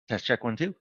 Test check 1, 2.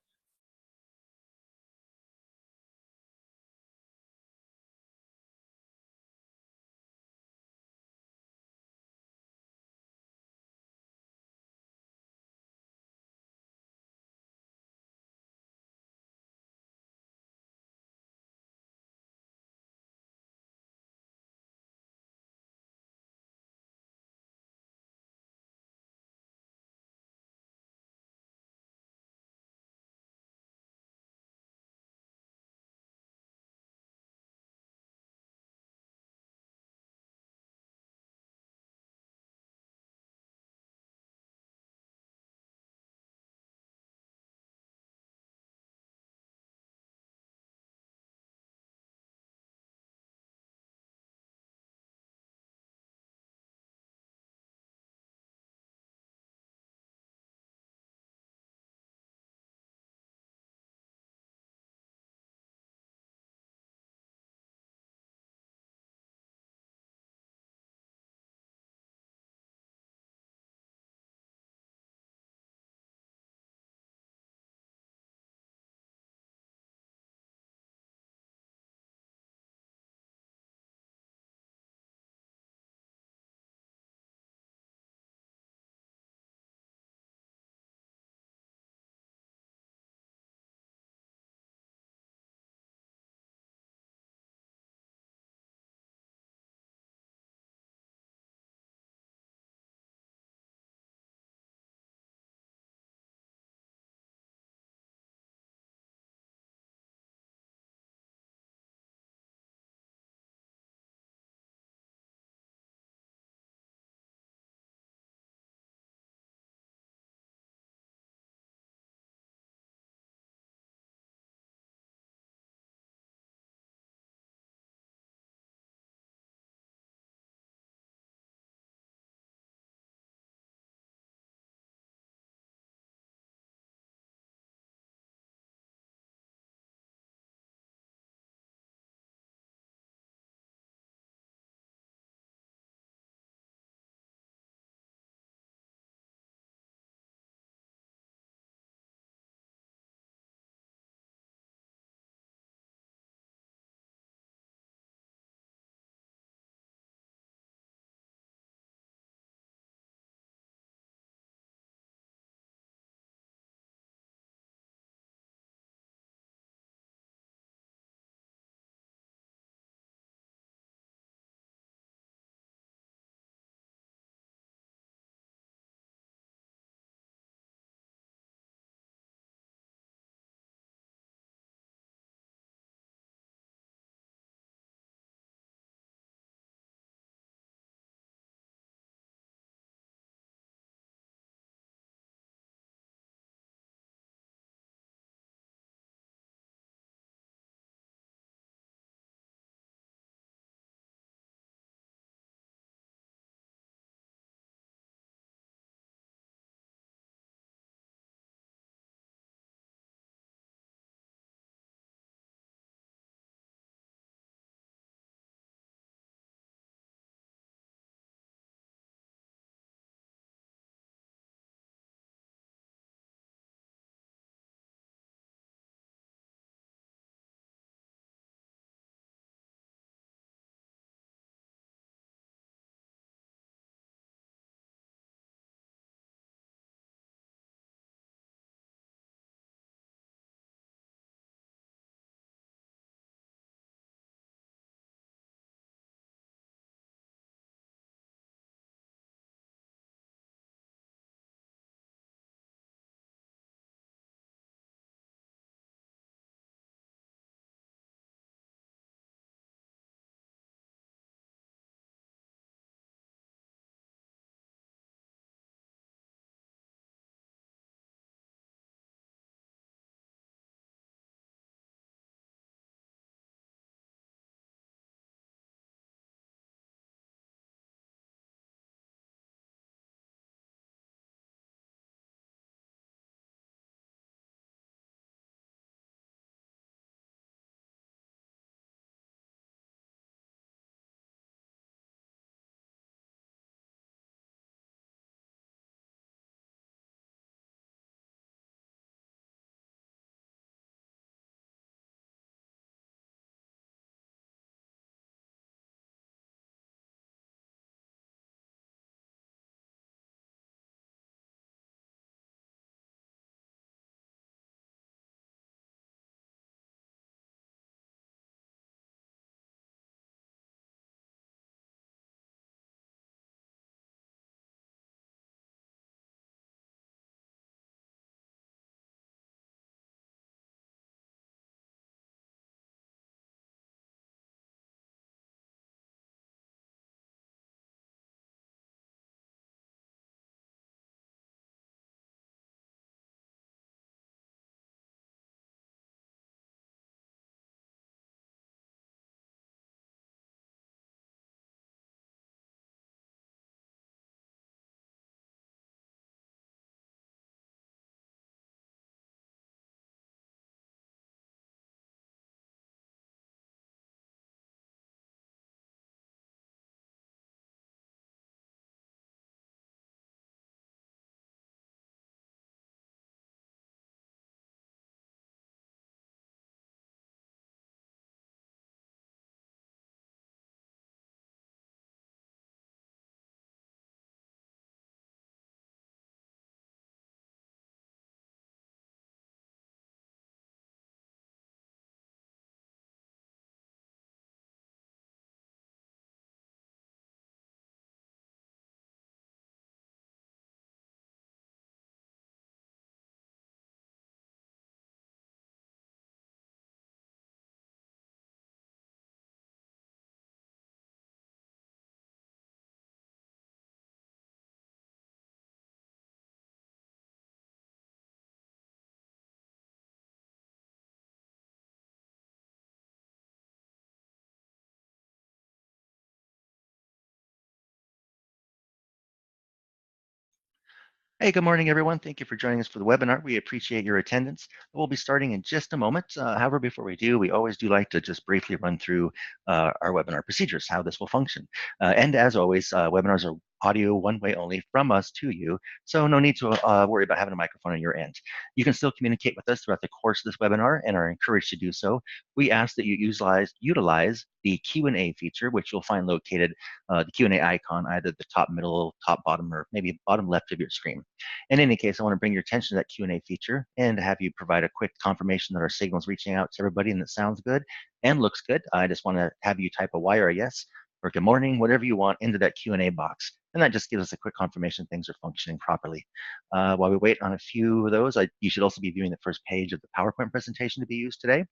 Hey, good morning, everyone. Thank you for joining us for the webinar. We appreciate your attendance. We'll be starting in just a moment. However, before we do, we always do like to just briefly run through our webinar procedures, how this will function. And as always, webinars are audio one way only from us to you, so no need to worry about having a microphone on your end. You can still communicate with us throughout the course of this webinar and are encouraged to do so. We ask that you utilize the Q&A feature, which you'll find located the Q&A icon, either the top middle, top bottom, or maybe bottom left of your screen. In any case, I want to bring your attention to that Q&A feature and have you provide a quick confirmation that our signal is reaching out to everybody and it sounds good and looks good. I just want to have you type a Y or a yes or good morning, whatever you want, into that Q&A box. And that just gives us a quick confirmation things are functioning properly. While we wait on a few of those, you should also be viewing the first page of the PowerPoint presentation to be used today.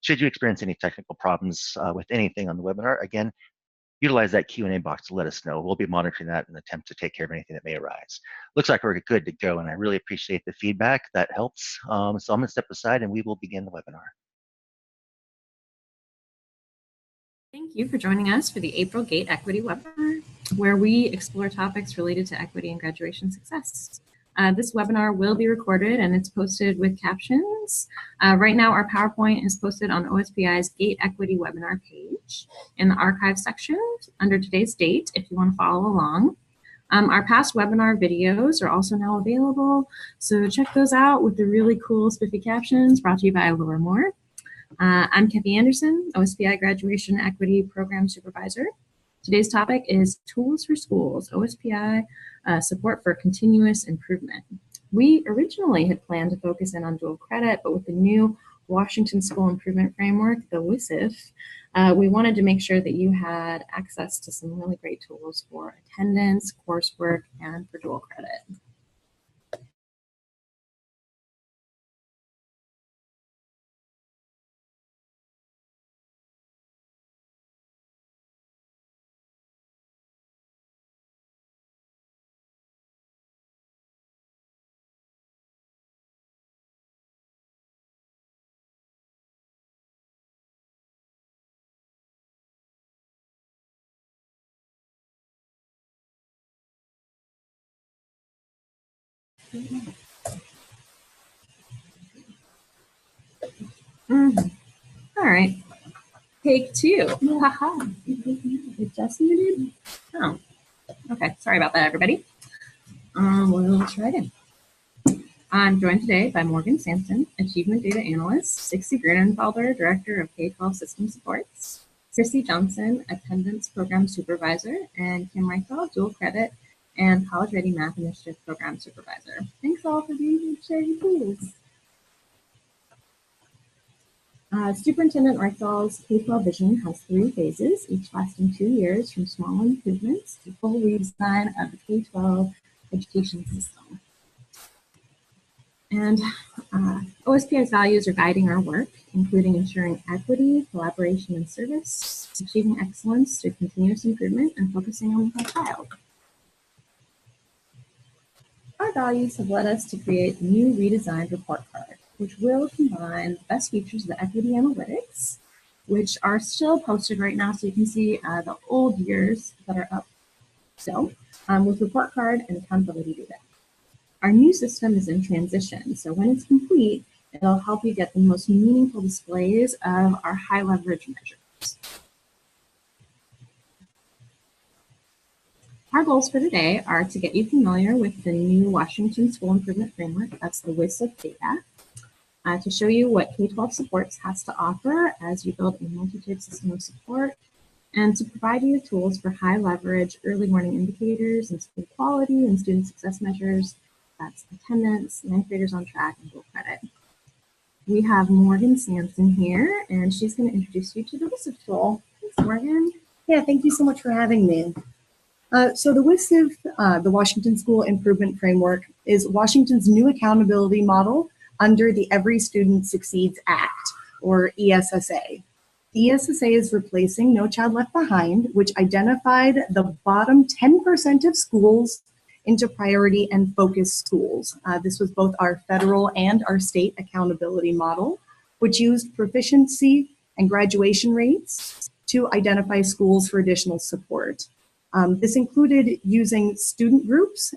Should you experience any technical problems with anything on the webinar, again, utilize that Q&A box to let us know. We'll be monitoring that and attempt to take care of anything that may arise. Looks like we're good to go, and I really appreciate the feedback. That helps. So I'm going to step aside, and we will begin the webinar. Thank you for joining us for the April GATE Equity webinar, where we explore topics related to equity and graduation success. This webinar will be recorded and it's posted with captions. Right now, our PowerPoint is posted on OSPI's GATE Equity webinar page in the archive section under today's date if you want to follow along. Our past webinar videos are also now available, so check those out with the really cool spiffy captions brought to you by Laura Moore. I'm Kathy Anderson, OSPI Graduation Equity Program Supervisor. Today's topic is Tools for Schools, OSPI Support for Continuous Improvement. We originally had planned to focus in on dual credit, but with the new Washington School Improvement Framework, the WSIF, we wanted to make sure that you had access to some really great tools for attendance, coursework, and for dual credit. All right, take two. Haha. It just muted. Oh, okay. Sorry about that, everybody. We'll try again. I'm joined today by Morgan Sampson, Achievement Data Analyst, Dixie Grunenfelder, Director of K-12 System Supports, Chrissy Johnson, Attendance Program Supervisor, and Kim Reichel, Dual Credit and College Ready Math Initiative Program Supervisor. Thanks all for being here to share your tools. Superintendent Reichel's K-12 vision has 3 phases, each lasting 2 years, from small improvements to full redesign of the K-12 education system. And OSPI's values are guiding our work, including ensuring equity, collaboration, and service, achieving excellence through continuous improvement, and focusing on the child. Our values have led us to create a new redesigned report card, which will combine the best features of the equity analytics, which are still posted right now, so you can see the old years that are up still, with report card and accountability data. Our new system is in transition, so when it's complete, it'll help you get the most meaningful displays of our high leverage measures. Our goals for today are to get you familiar with the new Washington School Improvement Framework, that's the WSIF data, to show you what K-12 Supports has to offer as you build a multi-tiered system of support, and to provide you with tools for high leverage early warning indicators and school quality and student success measures. That's attendance, 9th graders on track, and dual credit. We have Morgan Sampson here, and she's going to introduce you to the WSIF tool. Thanks, Morgan. Yeah, thank you so much for having me. So the WSIF, the Washington School Improvement Framework, is Washington's new accountability model under the Every Student Succeeds Act, or ESSA. The ESSA is replacing No Child Left Behind, which identified the bottom 10% of schools into priority and focus schools. This was both our federal and our state accountability model, which used proficiency and graduation rates to identify schools for additional support. This included using student groups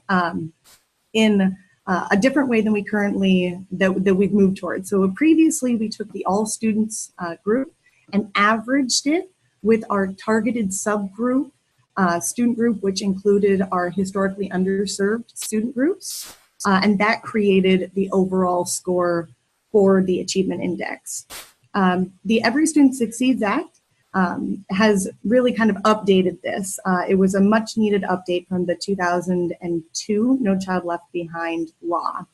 in a different way than we currently, that we've moved towards. So previously we took the all students group and averaged it with our targeted subgroup student group, which included our historically underserved student groups. And that created the overall score for the achievement index. The Every Student Succeeds Act has really kind of updated this. It was a much needed update from the 2002 No Child Left Behind law.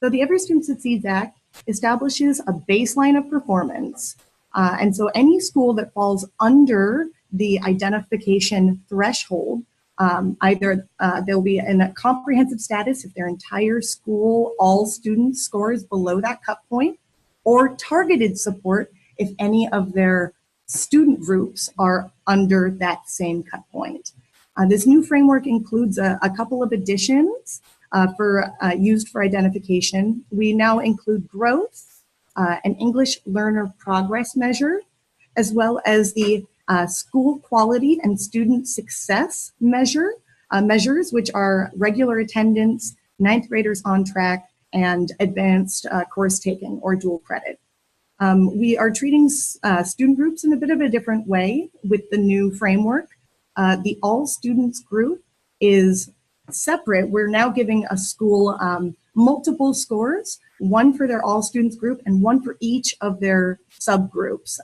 So the Every Student Succeeds Act establishes a baseline of performance. And so any school that falls under the identification threshold, either they'll be in a comprehensive status if their entire school, all students scores below that cut point, or targeted support if any of their student groups are under that same cut point. This new framework includes a couple of additions used for identification. We now include growth, an English learner progress measure, as well as the school quality and student success measures, which are regular attendance, ninth graders on track, and advanced course taking or dual credit. We are treating student groups in a bit of a different way with the new framework. The all students group is separate. We're now giving a school multiple scores, one for their all students group and one for each of their subgroups,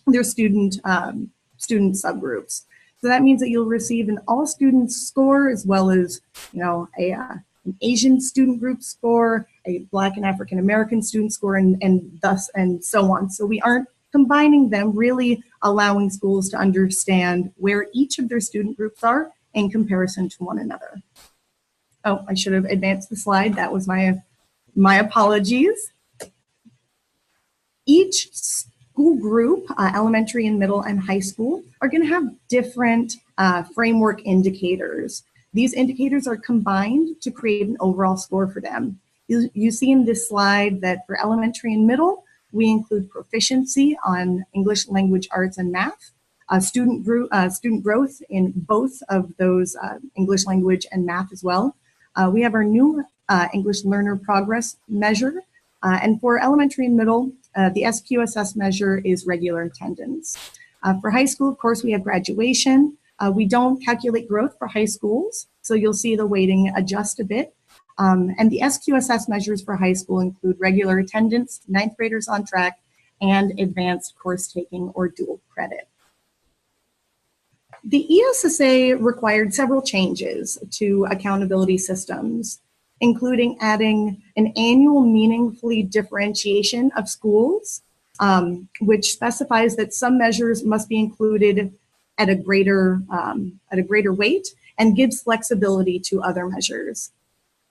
their student subgroups. So that means that you'll receive an all students score as well as, an Asian student group score, a Black and African American student score, and thus and so on. So we aren't combining them, really allowing schools to understand where each of their student groups are in comparison to one another. Oh, I should have advanced the slide. That was my apologies. Each school group, elementary and middle and high school, are going to have different framework indicators. These indicators are combined to create an overall score for them. You see in this slide that for elementary and middle, we include proficiency on English, language, arts, and math, student growth in both of those English, language, and math as well. We have our new English learner progress measure. And for elementary and middle, the SQSS measure is regular attendance. For high school, of course, we have graduation. We don't calculate growth for high schools, so you'll see the weighting adjust a bit. And the SQSS measures for high school include regular attendance, ninth graders on track, and advanced course taking or dual credit. The ESSA required several changes to accountability systems, including adding an annual meaningfully differentiation of schools, which specifies that some measures must be included at a greater weight and gives flexibility to other measures.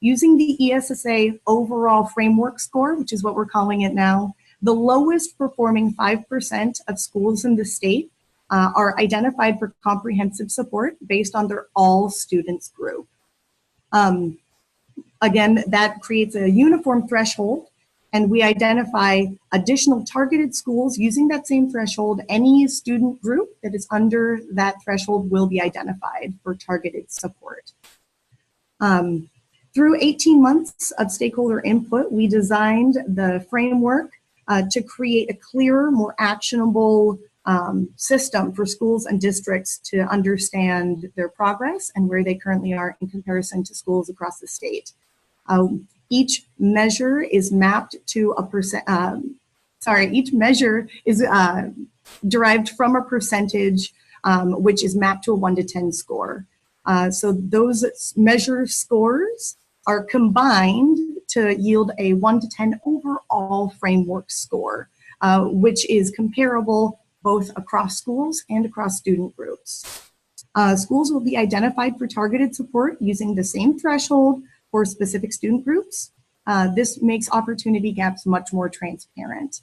Using the ESSA overall framework score, which is what we're calling it now, the lowest performing 5% of schools in the state are identified for comprehensive support based on their all students group. Again, that creates a uniform threshold, and we identify additional targeted schools using that same threshold. Any student group that is under that threshold will be identified for targeted support. Through 18 months of stakeholder input, we designed the framework to create a clearer, more actionable system for schools and districts to understand their progress and where they currently are in comparison to schools across the state. Each measure is mapped to each measure is derived from a percentage, which is mapped to a 1 to 10 score. So those measure scores are combined to yield a 1 to 10 overall framework score, which is comparable both across schools and across student groups. Schools will be identified for targeted support using the same threshold for specific student groups. This makes opportunity gaps much more transparent.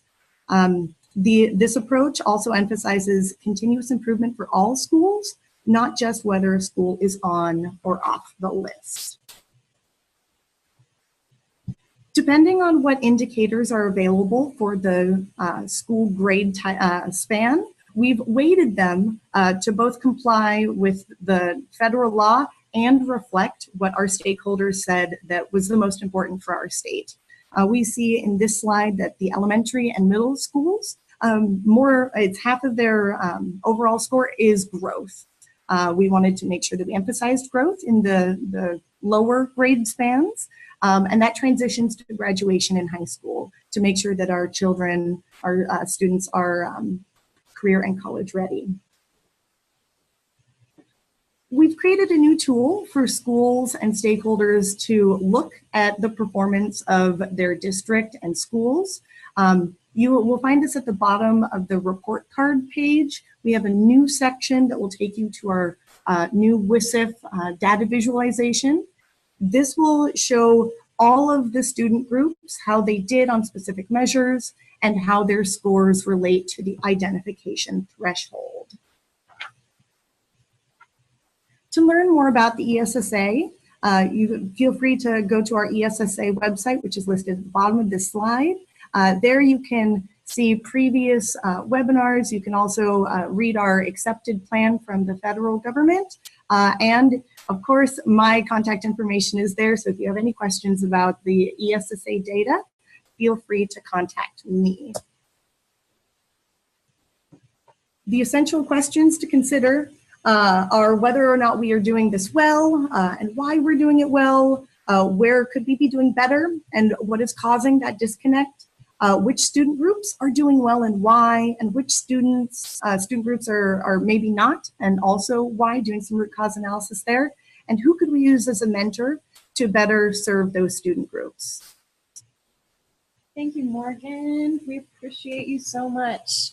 This approach also emphasizes continuous improvement for all schools, not just whether a school is on or off the list. Depending on what indicators are available for the school grade span, we've weighted them to both comply with the federal law and reflect what our stakeholders said that was the most important for our state. We see in this slide that the elementary and middle schools, it's half of their overall score is growth. We wanted to make sure that we emphasized growth in the lower grade spans, and that transitions to graduation in high school to make sure that our children, our students are career and college ready. We've created a new tool for schools and stakeholders to look at the performance of their district and schools. You will find this at the bottom of the report card page. We have a new section that will take you to our new WSIF data visualization. This will show all of the student groups, how they did on specific measures, and how their scores relate to the identification threshold. To learn more about the ESSA, you feel free to go to our ESSA website, which is listed at the bottom of this slide. There you can see previous webinars. You can also read our accepted plan from the federal government. And of course, my contact information is there. So if you have any questions about the ESSA data, feel free to contact me. The essential questions to consider are whether or not we are doing this well and why we're doing it well, where could we be doing better and what is causing that disconnect, which student groups are doing well and why, and which student groups are maybe not, and also why, doing some root cause analysis there, and who could we use as a mentor to better serve those student groups. Thank you, Morgan. We appreciate you so much.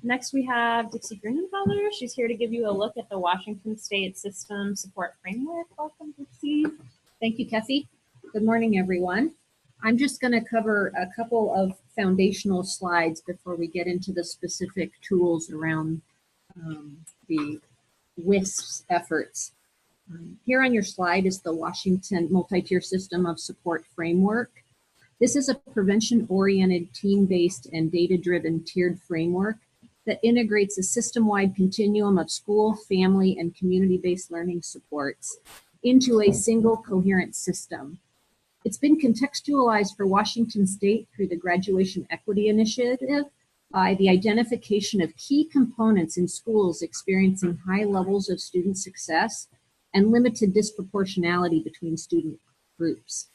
Next, we have Dixie Grunenthaler. She's here to give you a look at the Washington State System Support Framework. Welcome, Dixie. Thank you, Kathy. Good morning, everyone. I'm just going to cover a couple of foundational slides before we get into the specific tools around the WSIF's efforts. Here on your slide is the Washington Multi-Tier System of Support Framework. This is a prevention-oriented, team-based, and data-driven tiered framework that integrates a system-wide continuum of school, family, and community-based learning supports into a single coherent system. It's been contextualized for Washington State through the Graduation Equity Initiative by the identification of key components in schools experiencing high levels of student success and limited disproportionality between student groups.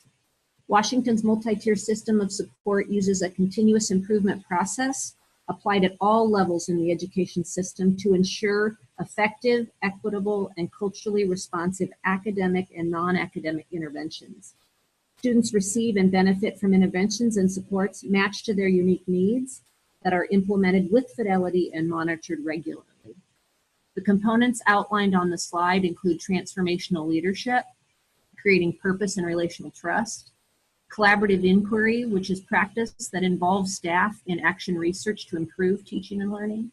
Washington's multi-tier system of support uses a continuous improvement process applied at all levels in the education system to ensure effective, equitable, and culturally responsive academic and non-academic interventions. Students receive and benefit from interventions and supports matched to their unique needs that are implemented with fidelity and monitored regularly. The components outlined on the slide include transformational leadership, creating purpose and relational trust, collaborative inquiry, which is practice that involves staff in action research to improve teaching and learning,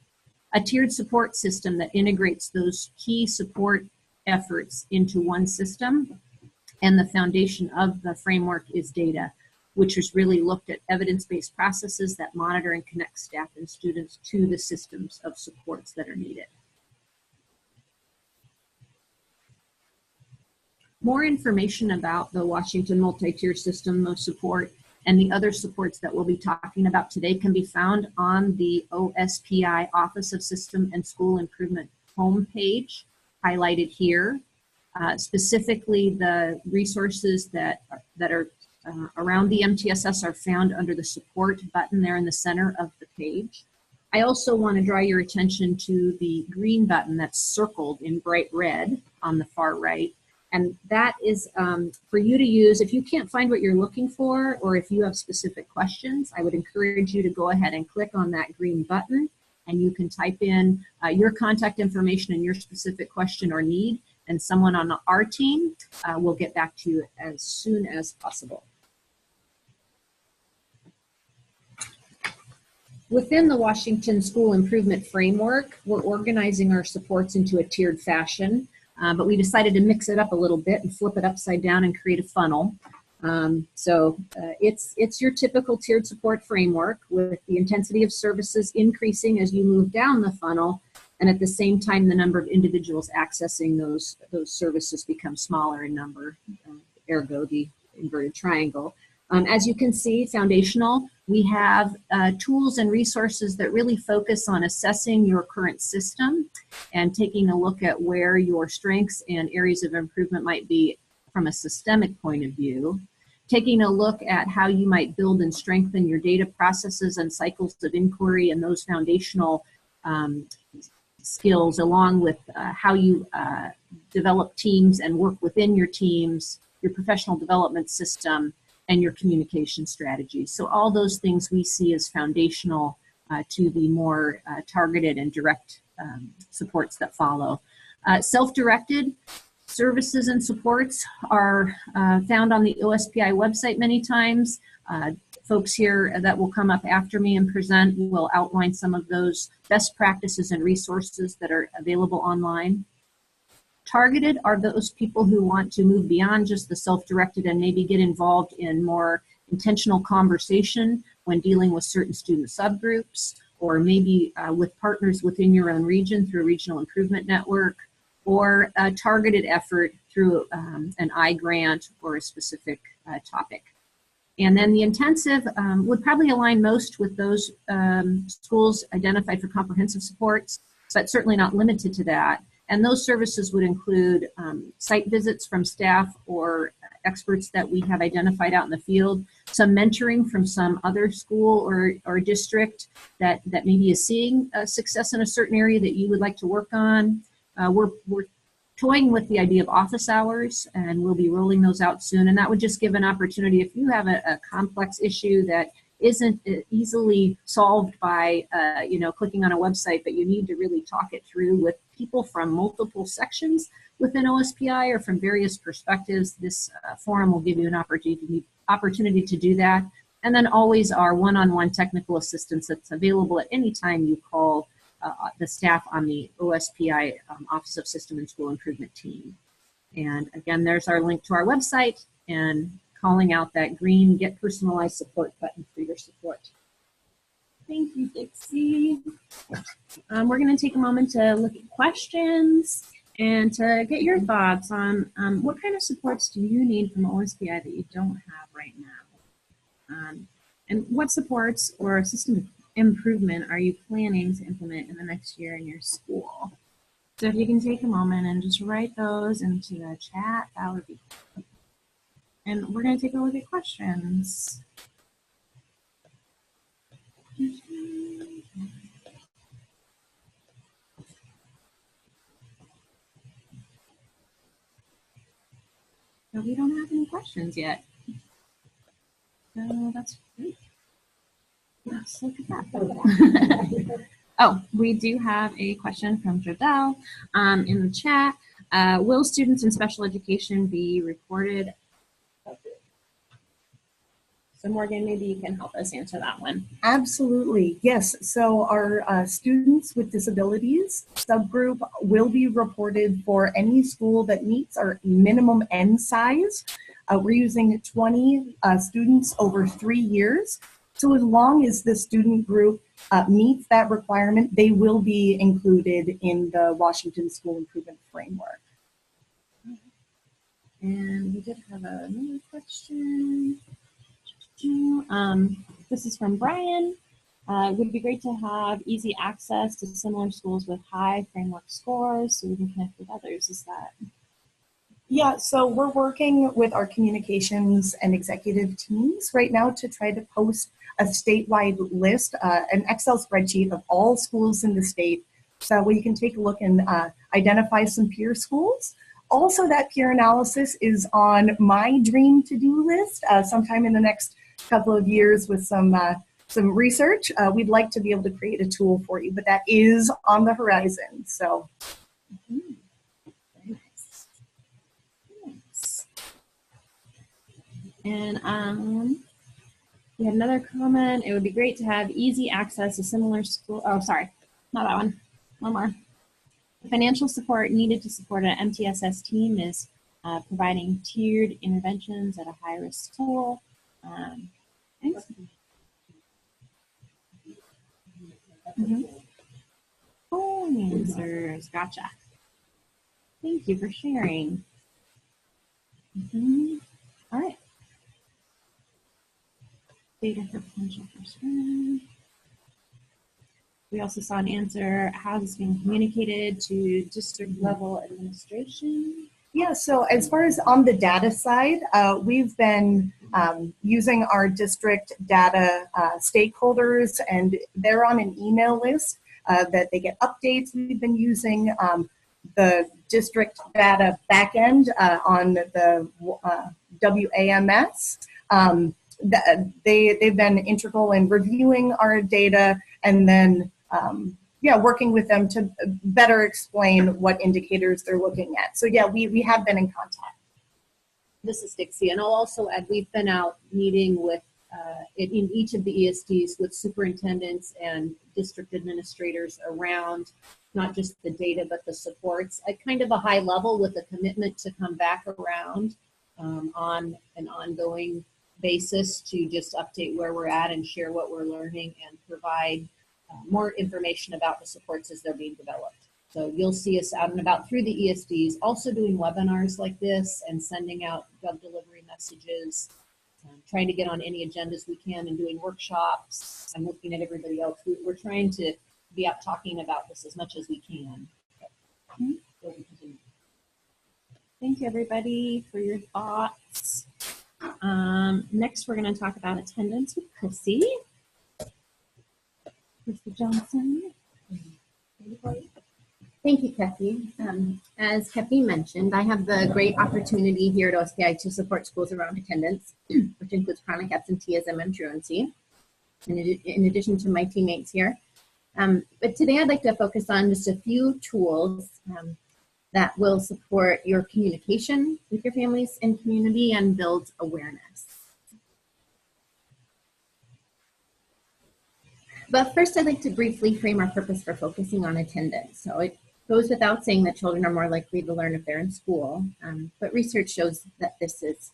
a tiered support system that integrates those key support efforts into one system, and the foundation of the framework is data, which has really looked at evidence-based processes that monitor and connect staff and students to the systems of supports that are needed. More information about the Washington Multi-Tier System of Support and the other supports that we'll be talking about today can be found on the OSPI Office of System and School Improvement homepage, highlighted here. Specifically, the resources that are around the MTSS are found under the support button there in the center of the page. I also want to draw your attention to the green button that's circled in bright red on the far right. And that is for you to use if you can't find what you're looking for, or if you have specific questions. I would encourage you to go ahead and click on that green button, and you can type in your contact information and your specific question or need, and someone on our team will get back to you as soon as possible. Within the Washington School Improvement Framework, we're organizing our supports into a tiered fashion. But we decided to mix it up a little bit and flip it upside down and create a funnel. It's your typical tiered support framework with the intensity of services increasing as you move down the funnel, And at the same time, the number of individuals accessing those services becomes smaller in number, ergo the inverted triangle. As you can see, foundational, we have tools and resources that really focus on assessing your current system and taking a look at where your strengths and areas of improvement might be from a systemic point of view, taking a look at how you might build and strengthen your data processes and cycles of inquiry and those foundational skills, along with how you develop teams and work within your teams, your professional development system, and your communication strategies. So all those things we see as foundational to the more targeted and direct supports that follow. Self-directed services and supports are found on the OSPI website many times. Folks here that will come up after me and present will outline some of those best practices and resources that are available online. Targeted are those people who want to move beyond just the self-directed and maybe get involved in more intentional conversation when dealing with certain student subgroups, or maybe with partners within your own region through a regional improvement network, or a targeted effort through an I grant or a specific topic. And then the intensive would probably align most with those schools identified for comprehensive supports, but certainly not limited to that. And those services would include site visits from staff or experts that we have identified out in the field, some mentoring from some other school or district that maybe is seeing success in a certain area that you would like to work on. We're toying with the idea of office hours, and we'll be rolling those out soon. And that would just give an opportunity if you have a complex issue that isn't easily solved by clicking on a website, but you need to really talk it through with people from multiple sections within OSPI or from various perspectives. This forum will give you an opportunity to do that. And then always our one-on-one technical assistance that's available at any time you call the staff on the OSPI Office of System and School Improvement team. And again, there's our link to our website and calling out that green Get Personalized Support button for your support. Thank you, Dixie. We're going to take a moment to look at questions and to get your thoughts on what kind of supports do you need from OSPI that you don't have right now? And what supports or system improvement are you planning to implement in the next year in your school? So if you can take a moment and just write those into the chat, that would be cool. And we're going to take a look at questions. So we don't have any questions yet. So that's great. Let's look at that. Oh, we do have a question from Jodelle in the chat. Will students in special education be reported? So Morgan, maybe you can help us answer that one. Absolutely, yes. So our students with disabilities subgroup will be reported for any school that meets our minimum N size. We're using 20 students over 3 years. So as long as the student group meets that requirement, they will be included in the Washington School Improvement Framework. And we did have another question. This is from Brian. It would be great to have easy access to similar schools with high framework scores so we can connect with others. Is that? Yeah, so we're working with our communications and executive teams right now to try to post a statewide list, an Excel spreadsheet of all schools in the state, so where you can take a look and identify some peer schools. Also, that peer analysis is on my dream to-do list sometime in the next couple of years with some research. We'd like to be able to create a tool for you, but that is on the horizon. So. Very nice. And we had another comment. It would be great to have easy access to similar school. Oh, sorry, not that one. One more. The financial support needed to support an MTSS team is providing tiered interventions at a high-risk school. Thanks. Oh, wrong answers. Gotcha. Thank you for sharing. All right. Data for potential first round. We also saw an answer, how is this being communicated to district level administration? Yeah, so as far as on the data side, we've been using our district data stakeholders, and they're on an email list that they get updates. We've been using the district data backend on the WAMS. They've been integral in reviewing our data and then working with them to better explain what indicators they're looking at. So yeah, we have been in contact. This is Dixie, and I'll also add, we've been out meeting with, in each of the ESDs with superintendents and district administrators around not just the data, but the supports at kind of a high level with a commitment to come back around on an ongoing basis to just update where we're at and share what we're learning and provide more information about the supports as they're being developed. So you'll see us out and about through the ESDs, also doing webinars like this and sending out drug delivery messages, trying to get on any agendas we can and doing workshops. I'm looking at everybody else. We're trying to be out talking about this as much as we can. Thank you, everybody, for your thoughts. Next, we're going to talk about attendance with Chrissy. Chrissy Johnson. Thank you, Kathy. As Kathy mentioned, I have the great opportunity here at OSPI to support schools around attendance, which includes chronic absenteeism and truancy, in addition to my teammates here. But today I'd like to focus on just a few tools that will support your communication with your families and community and build awareness. But first, I'd like to briefly frame our purpose for focusing on attendance. So it goes without saying that children are more likely to learn if they're in school, but research shows that this is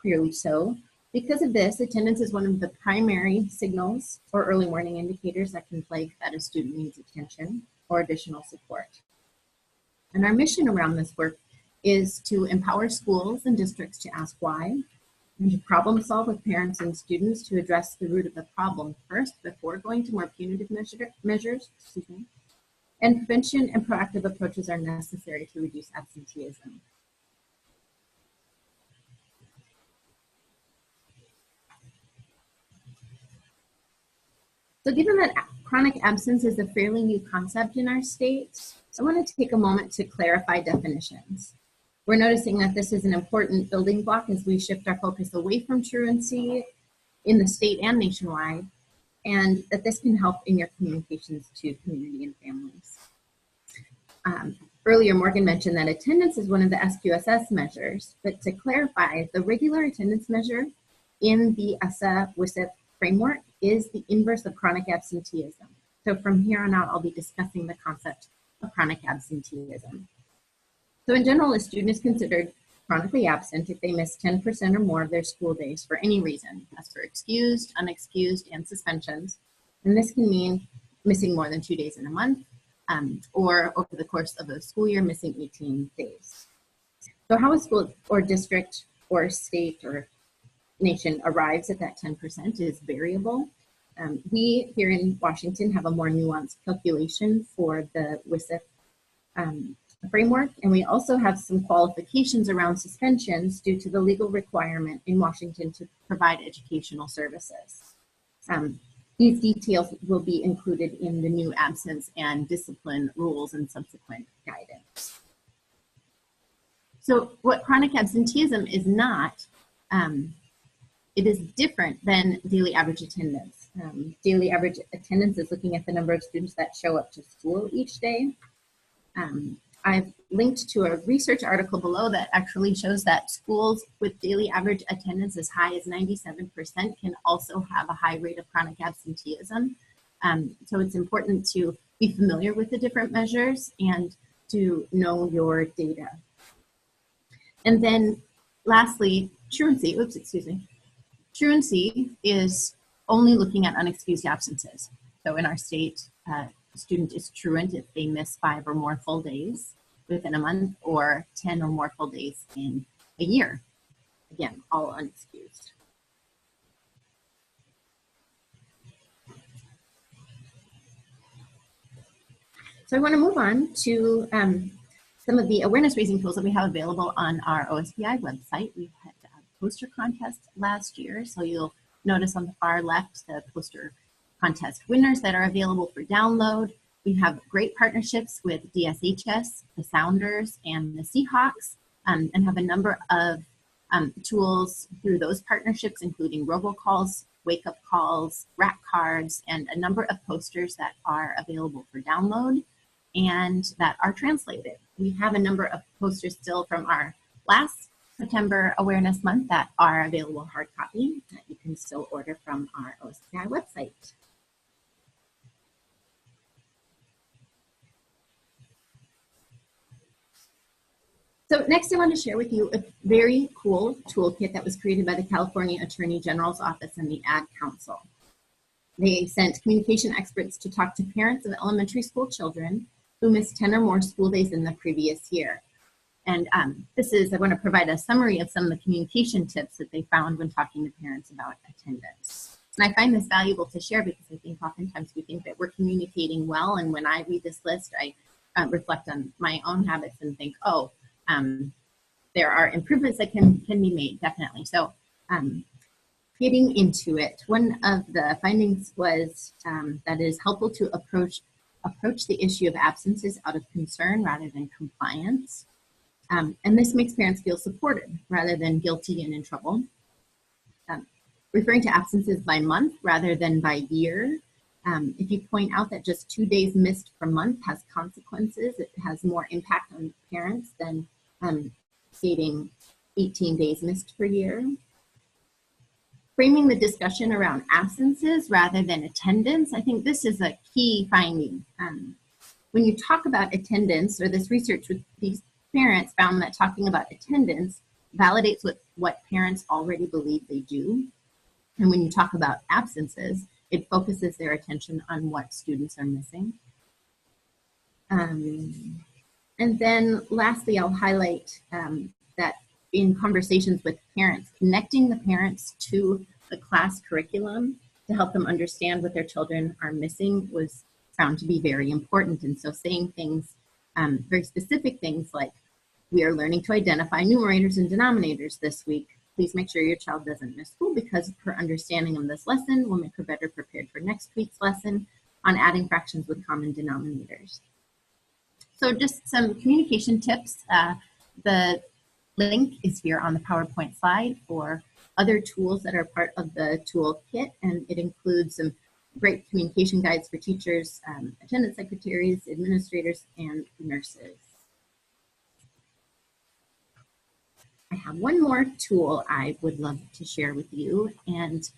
clearly so. Because of this, attendance is one of the primary signals or early warning indicators that can flag that a student needs attention or additional support. And our mission around this work is to empower schools and districts to ask why, and to problem solve with parents and students to address the root of the problem first before going to more punitive measures. And prevention and proactive approaches are necessary to reduce absenteeism. So given that chronic absence is a fairly new concept in our state, I want to take a moment to clarify definitions. We're noticing that this is an important building block as we shift our focus away from truancy in the state and nationwide, and that this can help in your communications to community and families. Earlier, Morgan mentioned that attendance is one of the SQSS measures, but to clarify, the regular attendance measure in the WSIF framework is the inverse of chronic absenteeism. So from here on out, I'll be discussing the concept of chronic absenteeism. So in general, a student is considered chronically absent if they miss 10% or more of their school days for any reason, as for excused, unexcused, and suspensions. And this can mean missing more than 2 days in a month, or over the course of a school year, missing 18 days. So how a school or district or state or nation arrives at that 10% is variable. We here in Washington have a more nuanced calculation for the WSIF framework, and we also have some qualifications around suspensions due to the legal requirement in Washington to provide educational services. These details will be included in the new absence and discipline rules and subsequent guidance. So what chronic absenteeism is not, it is different than daily average attendance. Daily average attendance is looking at the number of students that show up to school each day. I've linked to a research article below that actually shows that schools with daily average attendance as high as 97% can also have a high rate of chronic absenteeism. So it's important to be familiar with the different measures and to know your data. And then lastly, truancy, Truancy is only looking at unexcused absences. So in our state, a student is truant if they miss 5 or more full days within a month, or 10 or more full days in a year. Again, all unexcused. So I want to move on to some of the awareness raising tools that we have available on our OSPI website. We had a poster contest last year, so you'll notice on the far left the poster contest winners that are available for download. We have great partnerships with DSHS, the Sounders, and the Seahawks, and have a number of tools through those partnerships, including robocalls, wake-up calls, rack cards, and a number of posters that are available for download and that are translated. We have a number of posters still from our last September Awareness Month that are available hard copy that you can still order from our OSPI website. So next I want to share with you a very cool toolkit that was created by the California Attorney General's Office and the Ad Council. They sent communication experts to talk to parents of elementary school children who missed 10 or more school days in the previous year. And I want to provide a summary of some of the communication tips that they found when talking to parents about attendance. And I find this valuable to share because I think oftentimes we think that we're communicating well, and when I read this list, I reflect on my own habits and think, oh, there are improvements that can be made, definitely. So getting into it, one of the findings was that it is helpful to approach the issue of absences out of concern rather than compliance. And this makes parents feel supported rather than guilty and in trouble. Referring to absences by month rather than by year. If you point out that just 2 days missed per month has consequences, it has more impact on parents than stating 18 days missed per year. Framing the discussion around absences rather than attendance, I think this is a key finding. When you talk about attendance, or this research with these parents found that talking about attendance validates what parents already believe they do. And when you talk about absences, it focuses their attention on what students are missing. And then lastly, I'll highlight that in conversations with parents, connecting the parents to the class curriculum to help them understand what their children are missing was found to be very important. And so saying things, very specific things like, we are learning to identify numerators and denominators this week. Please make sure your child doesn't miss school because her understanding of this lesson will make her better prepared for next week's lesson on adding fractions with common denominators. So just some communication tips. The link is here on the PowerPoint slide for other tools that are part of the toolkit, and it includes some great communication guides for teachers, attendance secretaries, administrators, and nurses. I have one more tool I would love to share with you, and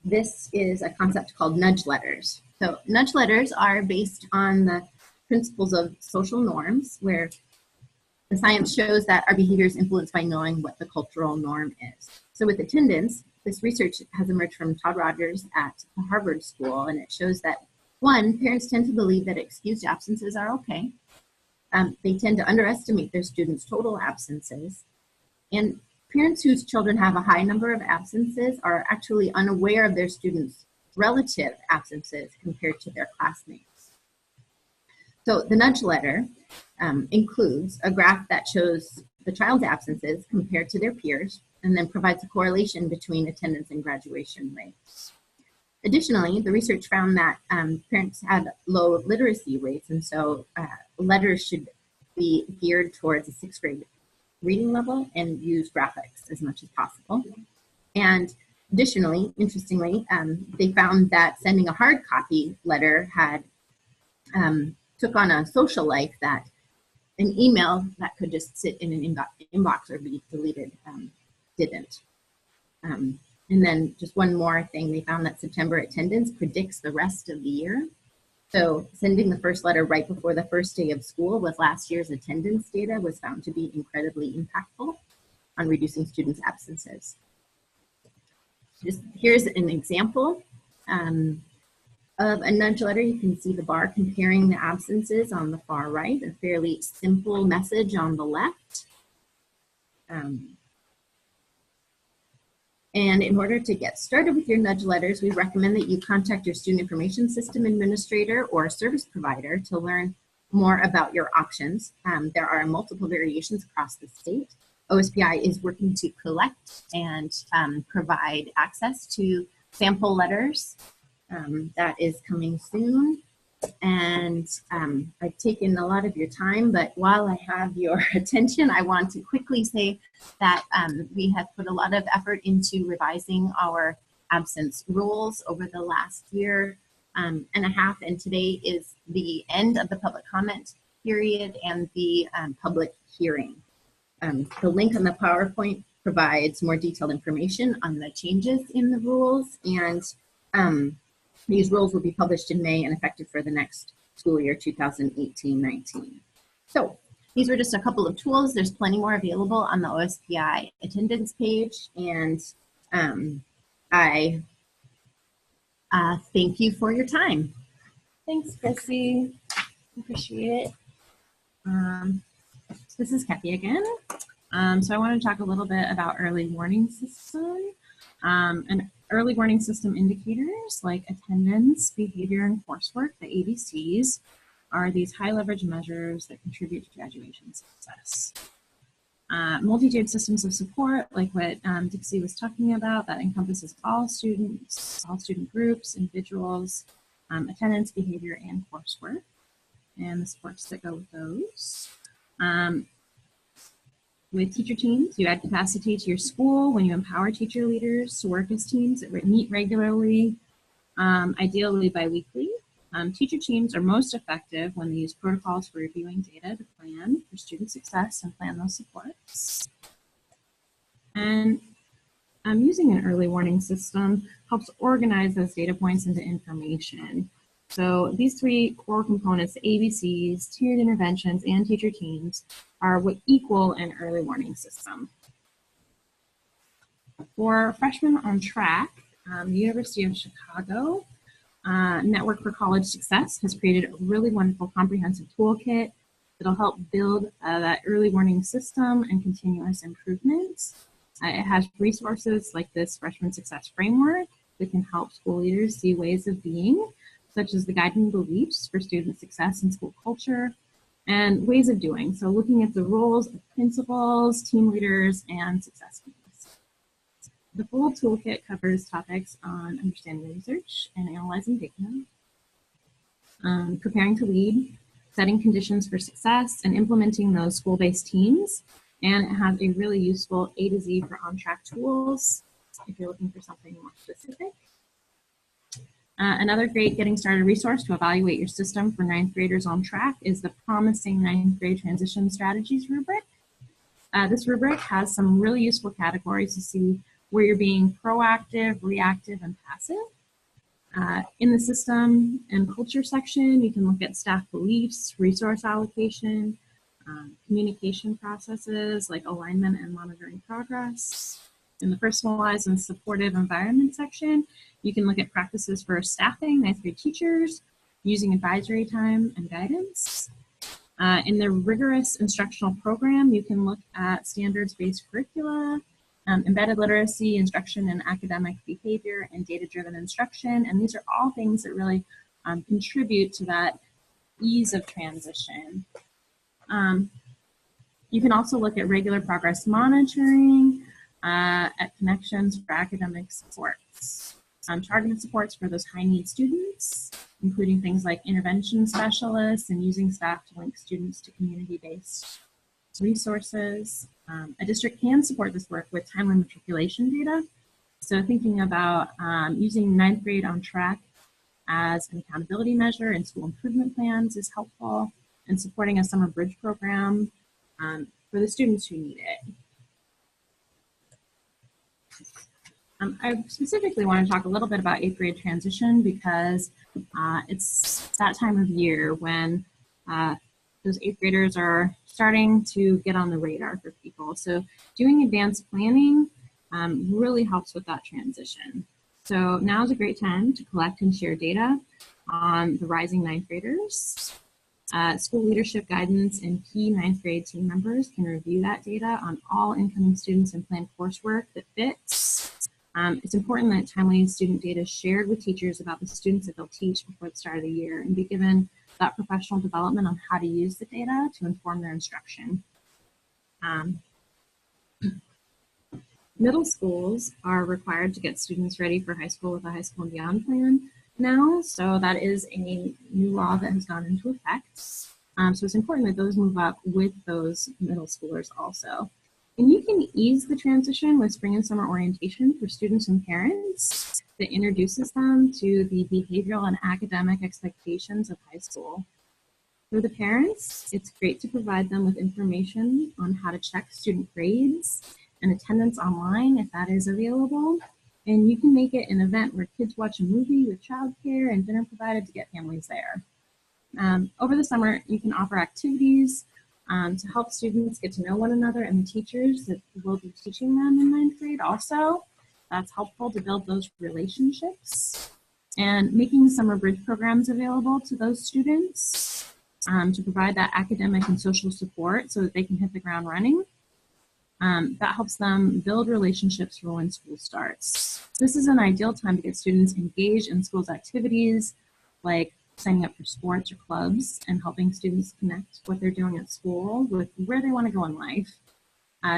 this is a concept called nudge letters. So nudge letters are based on the principles of social norms, where the science shows that our behavior is influenced by knowing what the cultural norm is. So with attendance, this research has emerged from Todd Rogers at the Harvard School, and it shows that, one, parents tend to believe that excused absences are okay. They tend to underestimate their students' total absences. And parents whose children have a high number of absences are actually unaware of their students' relative absences compared to their classmates. So the nudge letter includes a graph that shows the child's absences compared to their peers, and then provides a correlation between attendance and graduation rates. Additionally, the research found that parents had low literacy rates, and so letters should be geared towards a 6th grade reading level and use graphics as much as possible. And additionally, interestingly, they found that sending a hard copy letter had took on a social life that an email that could just sit in an inbox or be deleted didn't. And then just one more thing, they found that September attendance predicts the rest of the year. So sending the first letter right before the first day of school with last year's attendance data was found to be incredibly impactful on reducing students' absences. Here's an example of a nudge letter, you can see the bar comparing the absences on the far right, a fairly simple message on the left. And in order to get started with your nudge letters, we recommend that you contact your student information system administrator or service provider to learn more about your options. There are multiple variations across the state. OSPI is working to collect and provide access to sample letters. That is coming soon. And I've taken a lot of your time, but while I have your attention, I want to quickly say that we have put a lot of effort into revising our absence rules over the last year and a half, and today is the end of the public comment period and the public hearing. The link on the PowerPoint provides more detailed information on the changes in the rules, and these rules will be published in May and effective for the next school year, 2018-19. So these were just a couple of tools. There's plenty more available on the OSPI attendance page, and I thank you for your time. Thanks, Chrissy. Appreciate it. This is Kathy again. So I want to talk a little bit about early warning system. And early warning system indicators like attendance, behavior, and coursework, the ABCs, are these high leverage measures that contribute to graduation success. Multi-tiered systems of support, like what Dixie was talking about, that encompasses all students, all student groups, individuals, attendance, behavior, and coursework, and the supports that go with those. With teacher teams, you add capacity to your school when you empower teacher leaders to work as teams that meet regularly, ideally bi-weekly. Teacher teams are most effective when they use protocols for reviewing data to plan for student success and plan those supports. And using an early warning system helps organize those data points into information. So these three core components, the ABCs, tiered interventions, and teacher teams, are what equal an early warning system. For freshmen on track, the University of Chicago Network for College Success has created a really wonderful comprehensive toolkit that'll help build that early warning system and continuous improvements. It has resources like this freshman success framework that can help school leaders see ways of being, such as the guiding beliefs for student success and school culture, and ways of doing. So looking at the roles of principals, team leaders, and success teams. The full toolkit covers topics on understanding research and analyzing data, preparing to lead, setting conditions for success, and implementing those school-based teams. And it has a really useful A to Z for on-track tools if you're looking for something more specific. Another great getting started resource to evaluate your system for ninth graders on track is the Promising Ninth Grade Transition Strategies rubric. This rubric has some really useful categories to see where you're being proactive, reactive, and passive. In the system and culture section, you can look at staff beliefs, resource allocation, communication processes like alignment and monitoring progress. In the personalized and supportive environment section, you can look at practices for staffing ninth grade teachers, using advisory time and guidance. In the rigorous instructional program, you can look at standards-based curricula, embedded literacy, instruction and academic behavior, and data-driven instruction. And these are all things that really contribute to that ease of transition. You can also look at regular progress monitoring, at connections for academic supports. Targeted supports for those high need students, including things like intervention specialists and using staff to link students to community-based resources. A district can support this work with timely matriculation data. So thinking about using ninth grade on track as an accountability measure in school improvement plans is helpful, and supporting a summer bridge program for the students who need it. I specifically want to talk a little bit about 8th grade transition because it's that time of year when those 8th graders are starting to get on the radar for people. So doing advanced planning really helps with that transition. So now is a great time to collect and share data on the rising ninth graders. School leadership guidance and key ninth grade team members can review that data on all incoming students and plan coursework that fits. It's important that timely student data is shared with teachers about the students that they'll teach before the start of the year and be given that professional development on how to use the data to inform their instruction. Middle schools are required to get students ready for high school with a high school and beyond plan now. So that is a new law that has gone into effect. So it's important that those move up with those middle schoolers also. And you can ease the transition with spring and summer orientation for students and parents that introduces them to the behavioral and academic expectations of high school. For the parents, it's great to provide them with information on how to check student grades and attendance online if that is available. And you can make it an event where kids watch a movie with childcare and dinner provided to get families there. Over the summer, you can offer activities to help students get to know one another and the teachers that will be teaching them in ninth grade also. That's helpful to build those relationships. And making summer bridge programs available to those students to provide that academic and social support so that they can hit the ground running. That helps them build relationships for when school starts. This is an ideal time to get students engaged in school's activities, like signing up for sports or clubs and helping students connect what they're doing at school with where they want to go in life.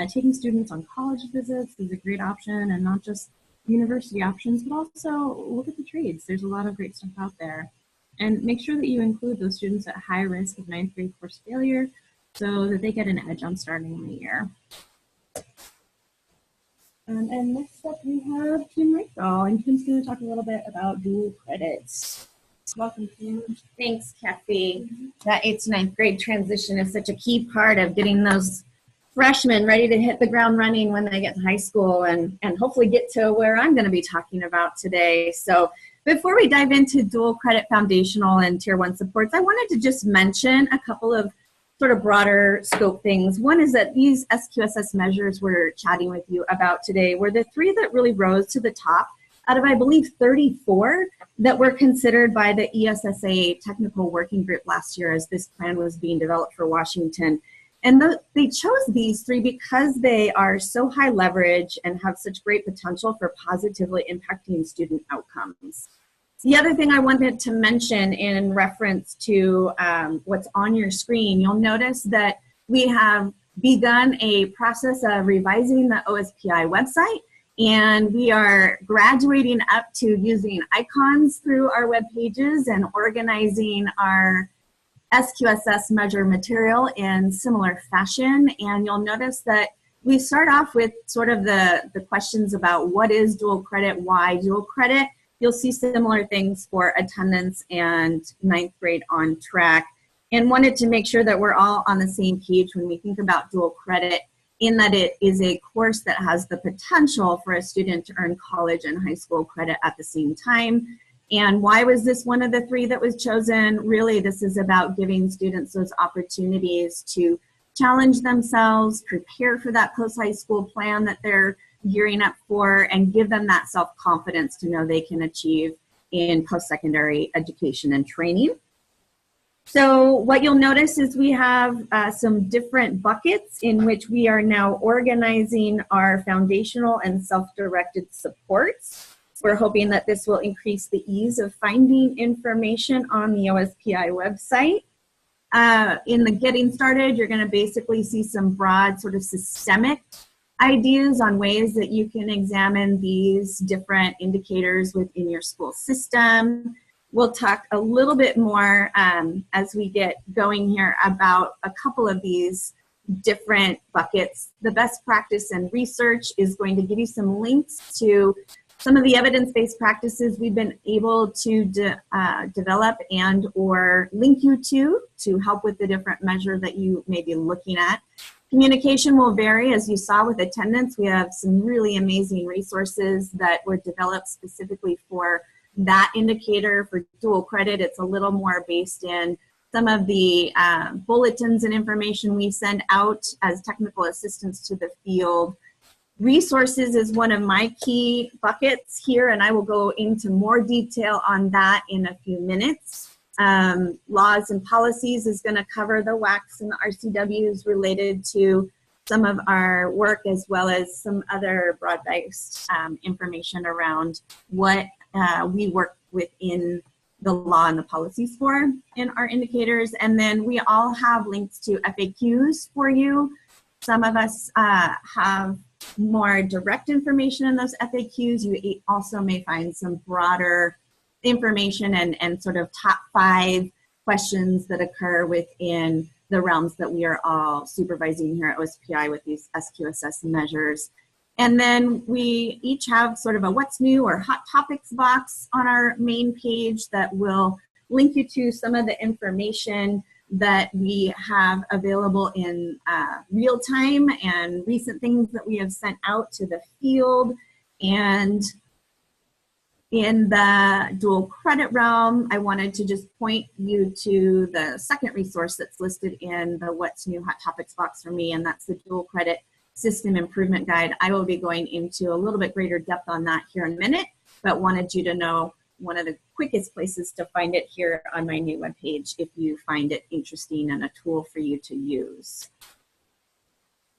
Taking students on college visits is a great option, and not just university options, but also look at the trades. There's a lot of great stuff out there. And make sure that you include those students at high risk of ninth grade course failure so that they get an edge on starting in the year. And next up we have Kim Reichdahl, and Kim's going to talk a little bit about dual credits. Welcome, Kim. Thanks, Kathy. That 8th to 9th grade transition is such a key part of getting those freshmen ready to hit the ground running when they get to high school and hopefully get to where I'm going to be talking about today. So before we dive into dual credit foundational and tier 1 supports, I wanted to just mention a couple of sort of broader scope things. One is that these SQSS measures we're chatting with you about today were the 3 that really rose to the top out of, I believe, 34 that were considered by the ESSA technical working group last year as this plan was being developed for Washington. And they chose these 3 because they are so high leverage and have such great potential for positively impacting student outcomes. The other thing I wanted to mention in reference to what's on your screen, you'll notice that we have begun a process of revising the OSPI website, and we are graduating up to using icons through our web pages and organizing our SQSS measure material in similar fashion. And you'll notice that we start off with sort of the questions about what is dual credit, why dual credit. You'll see similar things for attendance and ninth grade on track, and wanted to make sure that we're all on the same page when we think about dual credit, in that it is a course that has the potential for a student to earn college and high school credit at the same time. And why was this one of the 3 that was chosen? Really, this is about giving students those opportunities to challenge themselves, prepare for that post-high school plan that they're gearing up for, and give them that self-confidence to know they can achieve in post-secondary education and training. So what you'll notice is we have some different buckets in which we are now organizing our foundational and self-directed supports. We're hoping that this will increase the ease of finding information on the OSPI website. In the getting started, you're going to basically see some broad sort of systemic ideas on ways that you can examine these different indicators within your school system. We'll talk a little bit more as we get going here about a couple of these different buckets. The best practice and research is going to give you some links to some of the evidence-based practices we've been able to develop and or link you to help with the different measure that you may be looking at. Communication will vary. As you saw with attendance, we have some really amazing resources that were developed specifically for that indicator. For dual credit, it's a little more based in some of the bulletins and information we send out as technical assistance to the field. Resources is one of my key buckets here, and I will go into more detail on that in a few minutes. Laws and policies is going to cover the WACs and the RCWs related to some of our work, as well as some other broad-based information around what we work within the law and the policies for in our indicators. And then we all have links to FAQs for you. Some of us have more direct information in those FAQs. You also may find some broader information and sort of top 5 questions that occur within the realms that we are all supervising here at OSPI with these SQSS measures. And then we each have sort of a what's new or hot topics box on our main page that will link you to some of the information that we have available in real time and recent things that we have sent out to the field. And in the dual credit realm, I wanted to just point you to the second resource that's listed in the What's New Hot Topics box for me, and that's the Dual Credit System Improvement Guide. I will be going into a little bit greater depth on that here in a minute, but wanted you to know one of the quickest places to find it here on my new webpage if you find it interesting and a tool for you to use.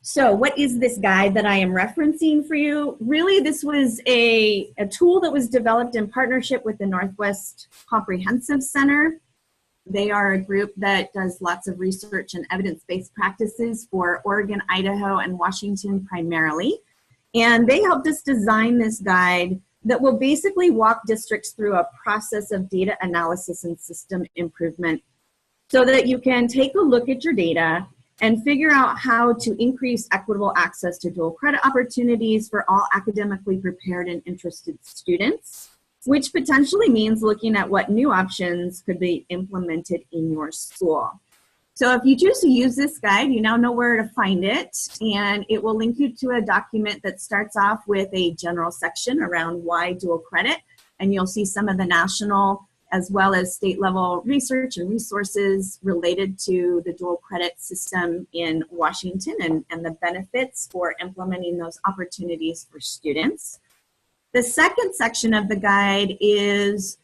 So what is this guide that I am referencing for you? Really, this was a tool that was developed in partnership with the Northwest Comprehensive Center. They are a group that does lots of research and evidence-based practices for Oregon, Idaho, and Washington primarily. And they helped us design this guide that will basically walk districts through a process of data analysis and system improvement so that you can take a look at your data and figure out how to increase equitable access to dual credit opportunities for all academically prepared and interested students, which potentially means looking at what new options could be implemented in your school. So if you choose to use this guide, you now know where to find it, and it will link you to a document that starts off with a general section around why dual credit, and you'll see some of the national as well as state level research and resources related to the dual credit system in Washington and the benefits for implementing those opportunities for students. The second section of the guide is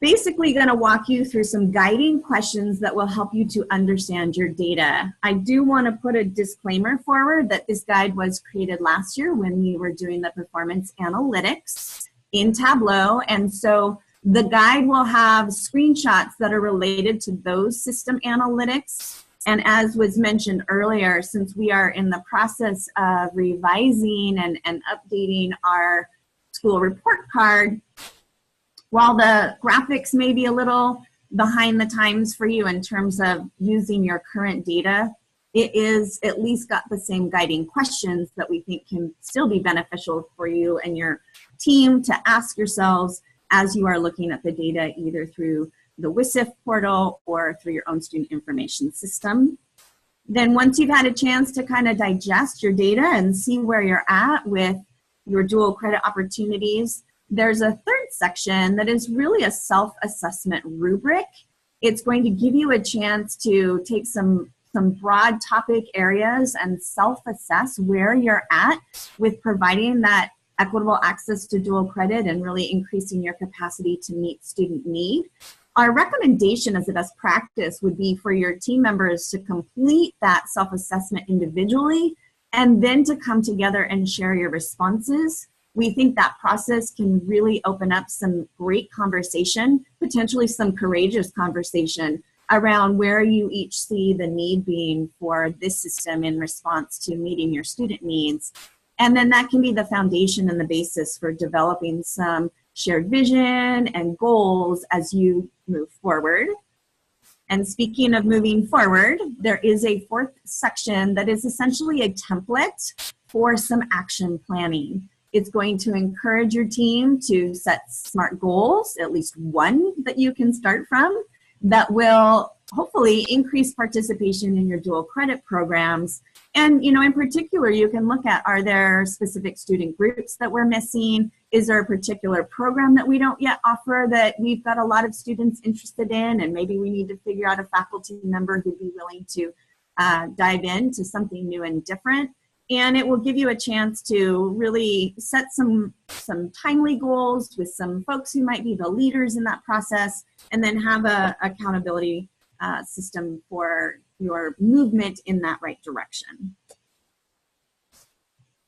basically going to walk you through some guiding questions that will help you to understand your data. I do want to put a disclaimer forward that this guide was created last year when we were doing the performance analytics in Tableau, and so the guide will have screenshots that are related to those system analytics. And as was mentioned earlier, since we are in the process of revising and updating our school report card, while the graphics may be a little behind the times for you in terms of using your current data, it is at least got the same guiding questions that we think can still be beneficial for you and your team to ask yourselves as you are looking at the data, either through the WSIF portal or through your own student information system. Then once you've had a chance to kind of digest your data and see where you're at with your dual credit opportunities, there's a third section that is really a self-assessment rubric. It's going to give you a chance to take some broad topic areas and self-assess where you're at with providing that equitable access to dual credit and really increasing your capacity to meet student need. Our recommendation as a best practice would be for your team members to complete that self-assessment individually and then to come together and share your responses. We think that process can really open up some great conversation, potentially some courageous conversation around where you each see the need being for this system in response to meeting your student needs. And then that can be the foundation and the basis for developing some shared vision and goals as you move forward. And speaking of moving forward, there is a fourth section that is essentially a template for some action planning. It's going to encourage your team to set SMART goals, at least one that you can start from, that will hopefully increase participation in your dual credit programs. And, you know, in particular, you can look at, are there specific student groups that we're missing? Is there a particular program that we don't yet offer that we've got a lot of students interested in, and maybe we need to figure out a faculty member who'd be willing to dive into something new and different? and it will give you a chance to really set some timely goals with some folks who might be the leaders in that process, and then have a accountability system for your movement in that right direction.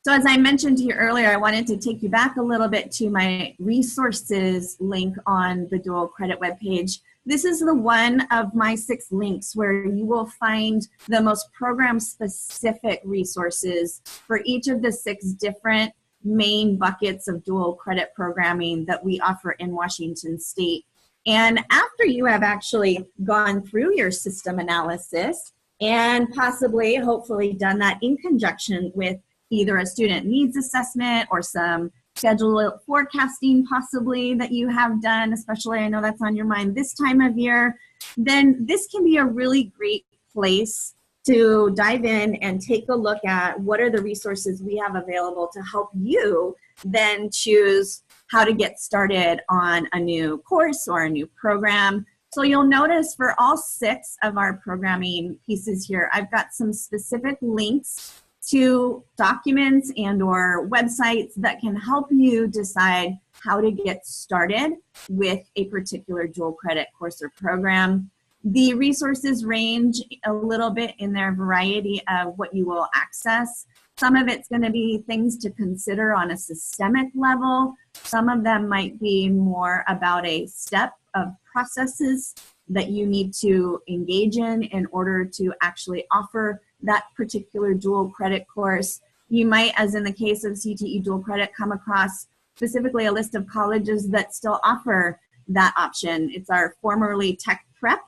So as I mentioned to you earlier, I wanted to take you back a little bit to my resources link on the dual credit webpage. This is the one of my 6 links where you will find the most program-specific resources for each of the 6 different main buckets of dual credit programming that we offer in Washington State. And after you have actually gone through your system analysis and possibly, hopefully, done that in conjunction with either a student needs assessment or some schedule forecasting possibly that you have done, especially I know that's on your mind this time of year, then this can be a really great place to dive in and take a look at what are the resources we have available to help you then choose how to get started on a new course or a new program. So you'll notice for all 6 of our programming pieces here, I've got some specific links to documents and or websites that can help you decide how to get started with a particular dual credit course or program. The resources range a little bit in their variety of what you will access. Some of it's going to be things to consider on a systemic level. Some of them might be more about a step of processes that you need to engage in order to actually offer that particular dual credit course. You might, as in the case of CTE dual credit, come across specifically a list of colleges that still offer that option. It's our formerly tech prep,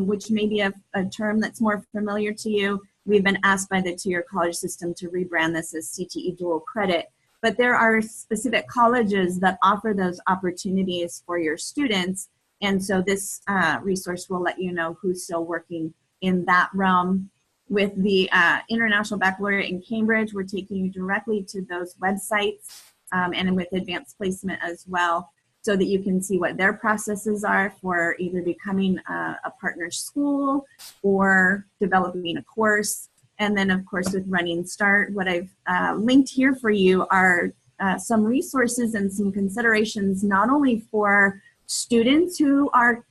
which may be a term that's more familiar to you. We've been asked by the two-year college system to rebrand this as CTE dual credit. But there are specific colleges that offer those opportunities for your students. And so this resource will let you know who's still working in that realm. With the International Baccalaureate in Cambridge, we're taking you directly to those websites and with advanced placement as well, so that you can see what their processes are for either becoming a partner school or developing a course. And then, of course, with Running Start, what I've linked here for you are some resources and some considerations, not only for students who are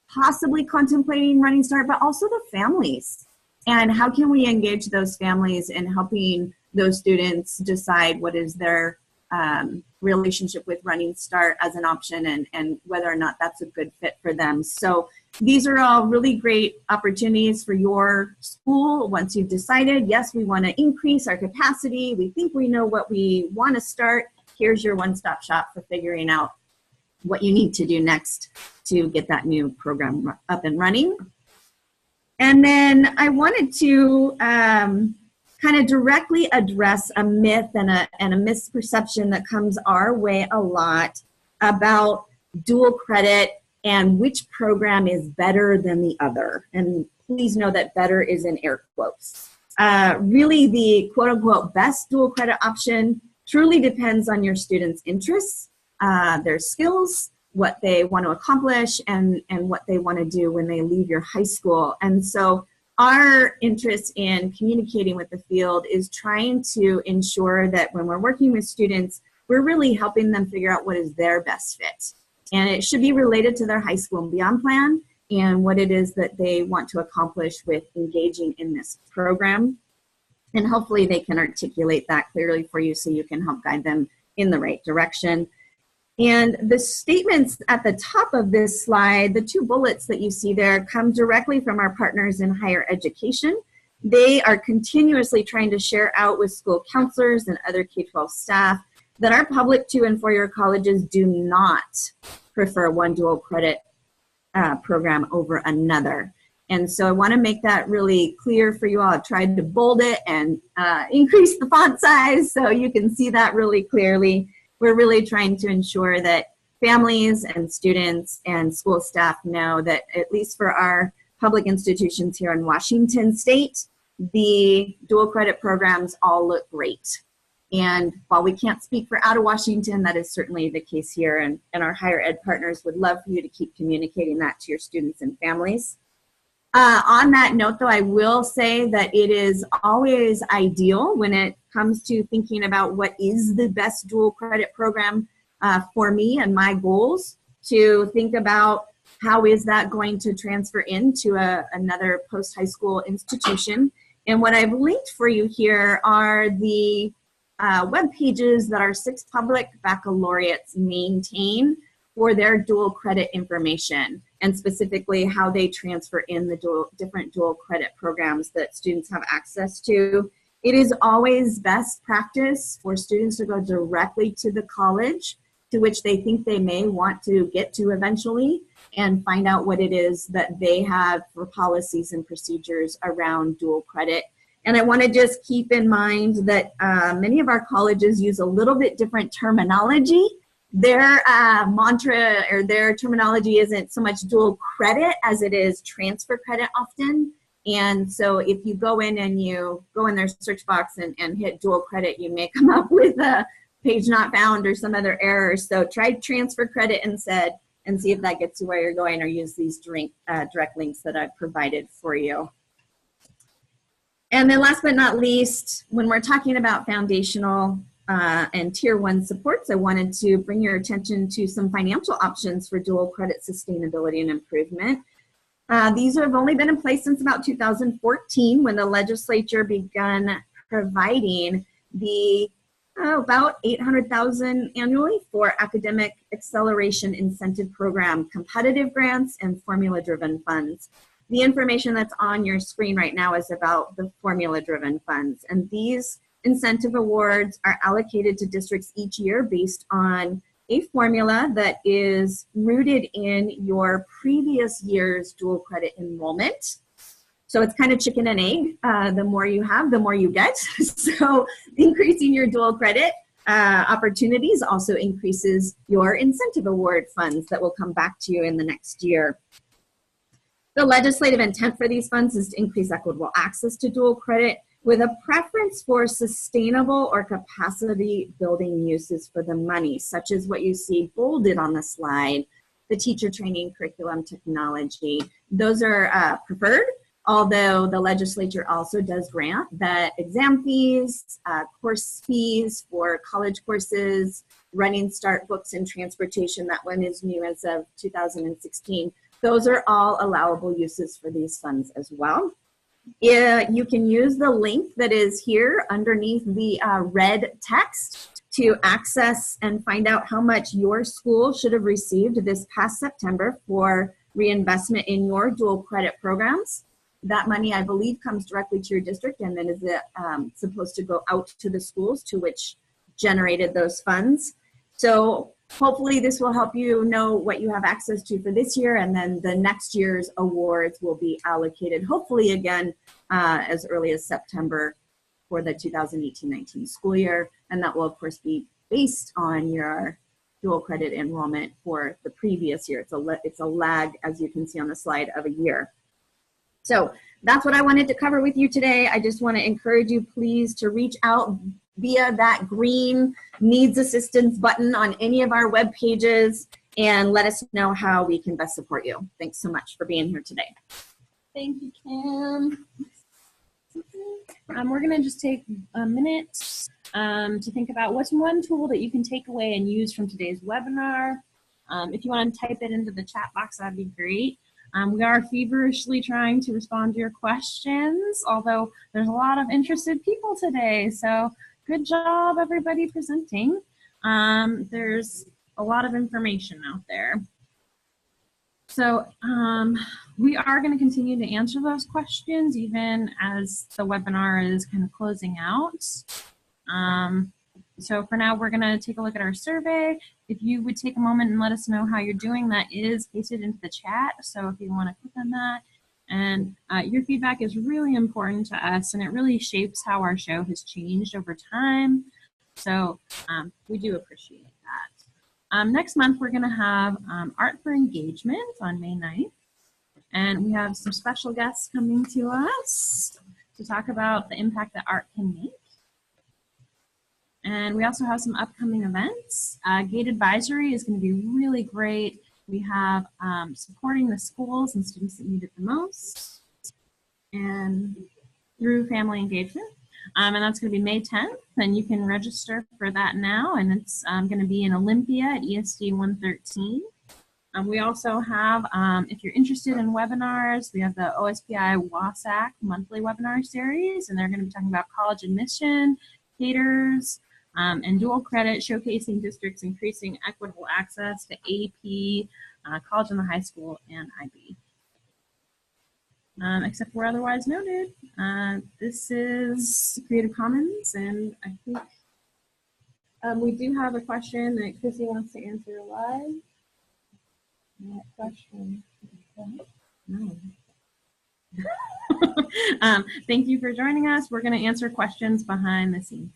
possibly contemplating Running Start, but also the families. And how can we engage those families in helping those students decide what is their relationship with Running Start as an option and whether or not that's a good fit for them. So these are all really great opportunities for your school. Once you've decided, yes, we want to increase our capacity, we think we know what we want to start, here's your one-stop shop for figuring out what you need to do next to get that new program up and running. And then I wanted to kind of directly address a myth and a misperception that comes our way a lot about dual credit and which program is better than the other. And please know that better is in air quotes. Really, the quote-unquote best dual credit option truly depends on your students' interests, their skills, what they want to accomplish, and what they want to do when they leave your high school. And so our interest in communicating with the field is trying to ensure that when we're working with students, we're really helping them figure out what is their best fit. And it should be related to their high school and beyond plan and what it is that they want to accomplish with engaging in this program. And hopefully they can articulate that clearly for you so you can help guide them in the right direction. And the statements at the top of this slide, the 2 bullets that you see there, come directly from our partners in higher education. They are continuously trying to share out with school counselors and other K-12 staff that our public 2- and 4-year colleges do not prefer one dual credit program over another. And so I want to make that really clear for you all. I've tried to bold it and increase the font size so you can see that really clearly. We're really trying to ensure that families and students and school staff know that, at least for our public institutions here in Washington State, the dual credit programs all look great. And while we can't speak for out of Washington, that is certainly the case here. And our higher ed partners would love for you to keep communicating that to your students and families. On that note, though, I will say that it is always ideal when it comes to thinking about what is the best dual credit program for me and my goals, to think about how is that going to transfer into another post-high school institution. And what I've linked for you here are the web pages that our 6 public baccalaureates maintain for their dual credit information, and specifically how they transfer in the different dual credit programs that students have access to. It is always best practice for students to go directly to the college to which they think they may want to get to eventually, and find out what it is that they have for policies and procedures around dual credit. And I want to just keep in mind that many of our colleges use a little bit different terminology. Their mantra or their terminology isn't so much dual credit as it is transfer credit often. And so if you go in and you go in their search box and hit dual credit, you may come up with a page not found or some other error. So try transfer credit instead and see if that gets you where you're going, or use these direct links that I've provided for you. And then last but not least, when we're talking about foundational and tier 1 supports, I wanted to bring your attention to some financial options for dual credit sustainability and improvement. These have only been in place since about 2014, when the legislature began providing the about $800,000 annually for academic acceleration incentive program, competitive grants, and formula-driven funds. The information that's on your screen right now is about the formula-driven funds, and these incentive awards are allocated to districts each year based on a formula that is rooted in your previous year's dual credit enrollment. So it's kind of chicken and egg. The more you have, the more you get. So increasing your dual credit opportunities also increases your incentive award funds that will come back to you in the next year. The legislative intent for these funds is to increase equitable access to dual credit, with a preference for sustainable or capacity building uses for the money, such as what you see bolded on the slide, the teacher training, curriculum, technology. Those are preferred, although the legislature also does grant that exam fees, course fees for college courses, running start books and transportation, that one is new as of 2016. Those are all allowable uses for these funds as well. You can use the link that is here underneath the red text to access and find out how much your school should have received this past September for reinvestment in your dual credit programs. That money, I believe, comes directly to your district and then is supposed to go out to the schools to which generated those funds. So hopefully this will help you know what you have access to for this year, and then the next year's awards will be allocated, hopefully again, as early as September for the 2018-19 school year. And that will, of course, be based on your dual credit enrollment for the previous year. It's a lag, as you can see on the slide, of a year. So that's what I wanted to cover with you today. I just want to encourage you, please, to reach out via that green needs assistance button on any of our web pages and let us know how we can best support you. Thanks so much for being here today. Thank you, Kim. We're going to just take a minute to think about what's one tool that you can take away and use from today's webinar. If you want to type it into the chat box, that'd be great. We are feverishly trying to respond to your questions, although there's a lot of interested people today. So good job, everybody presenting. There's a lot of information out there. So we are going to continue to answer those questions even as the webinar is kind of closing out. So for now, we're going to take a look at our survey. If you would take a moment and let us know how you're doing, that is pasted into the chat. So if you want to click on that, and your feedback is really important to us, and it really shapes how our show has changed over time. So we do appreciate that. Next month, we're going to have Art for Engagement on May 9th. And we have some special guests coming to us to talk about the impact that art can make. And we also have some upcoming events. GATE Advisory is going to be really great. We have supporting the schools and students that need it the most. and through family engagement. And that's going to be May 10th, and you can register for that now, and it's going to be in Olympia at ESD 113. We also have, if you're interested in webinars, we have the OSPI WSIF monthly webinar series, and they're going to be talking about college admission, caters, and dual credit, showcasing districts increasing equitable access to AP, college and the high school, and IB. Except where otherwise noted. This is Creative Commons, and I think we do have a question that Chrissy wants to answer live. What question? No. Thank you for joining us. We're going to answer questions behind the scenes.